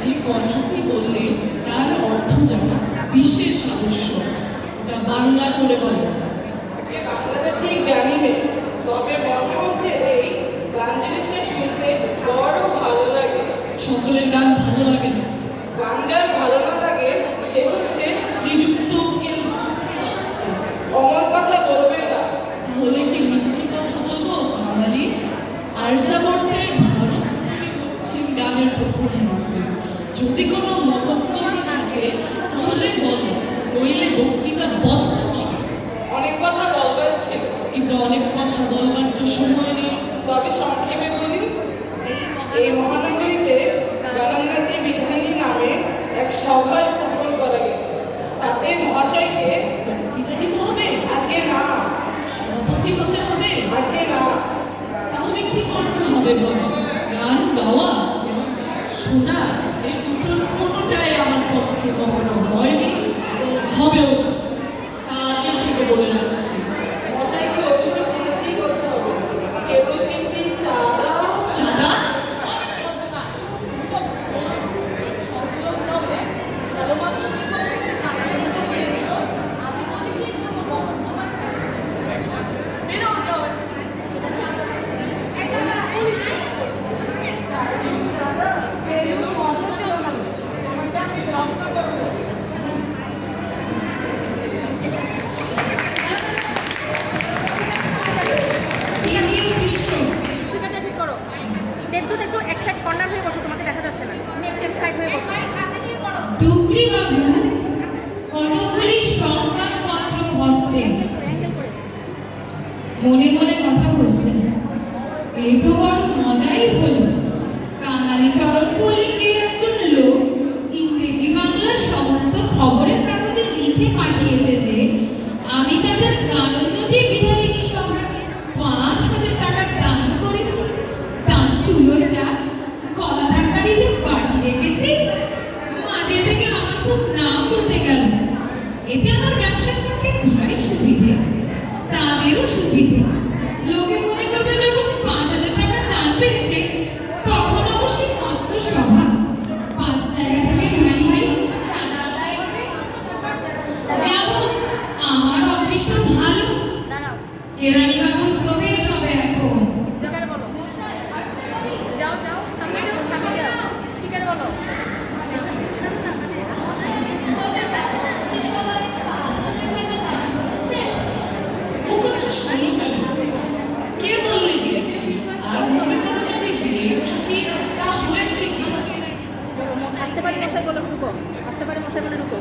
যে কথাটি বললে তার অর্থ জানা বিশেষ আবশ্যক। ওটা বাংলা করে বলে। বাংলাটা ঠিক জানি না, তবে মনে হচ্ছে এই গান জিনিসটা শুনতে বড় ভালো লাগে। সকলের গান ভালো লাগে না। গান যার ভালো না লাগে সে হচ্ছে শ্রীযুক্ত অমন কথা বলবে না। তাহলে কি মিথ্যে কথা বলবো কাঙালি? আর্যাবর্তের ভারত হচ্ছেন গানের প্রথম মন্ত্র। যদি কোনো মহত্তর থাকে তাহলে বলো, নইলে বক্তৃতা বন্ধ কর। অনেক কথা বলবার ছিল, কিন্তু অনেক কথা বলবার তো সময় নেই। তবে সংক্ষেপে বলি, এই মহানগরীতে গণাঙ্গাতি বিধানী নামে এক সভা স্থাপন করা গেছে। তাতে মহাশয়কে বক্তৃতা দিতে হবে? আগে না, সভাপতি হতে হবে? আগে না। তাহলে কি করতে হবে বলো? গান গাওয়া এবং শোনা, এই দুটোর কোনোটাই আমার পক্ষে কখনো হয়নি এবং হবেও না। তা আগে থেকে বলে রাখছি। মশাইকে অভিযোগ কি করতে হবে? কেবল কিঞ্চিৎ চাঁদা। চাঁদা? দেবদূত একটু এক সাইড কর্নার হয়ে বসো, তোমাকে দেখা যাচ্ছে না, তুমি একটু এক সাইড হয়ে বসো। দুবরি বাবু কতগুলি সংবাদপত্র হস্তে অ্যাঙ্গেল করে মনে মনে কথা বলছেন। এ তো বড় মজাই হলো। কাঙালি চরণ মল্লিকের একজন লোক ইংরেজি বাংলার সমস্ত খবরের কাগজে লিখে পাঠিয়েছে যে আমি তাদের গানোন্নতির বিধায়িনী সভায় 5,000 টাকা দান করেছি। দান চুলোয় যা গলা ধাক্কা দিতে পাঠিয়ে গেছি। মাঝে থেকে আমার খুব নাম উঠে গেল। এতে আমার ব্যবসার পক্ষে ভারী সুবিধে, তাদেরও সুবিধে। লোকে মনে করবে যখন 5,000 টাকা দান পেয়েছে তখন অবশ্যই মস্ত সভা, 5 জায়গা থেকে ভারী ভারী চাঁদা আদায় হবে। যেমন আমার অদৃষ্ট ভালো, দাঁড়াও, কেরানি বাবুর প্রবেশ হবে এখন। স্পিকারে বলো। যাও যাও, সামনে যাও, সামনে যাও, স্পিকারে বলো। ও কথা শোনো কেন? কে বললে দিয়েছি? আর তবে কোনো যদি দিয়ে থাকি তা হয়েছে কি? আসতে পারি মশাই বলে ঢুকো, আসতে পারি মশাই বলে ঢুকো।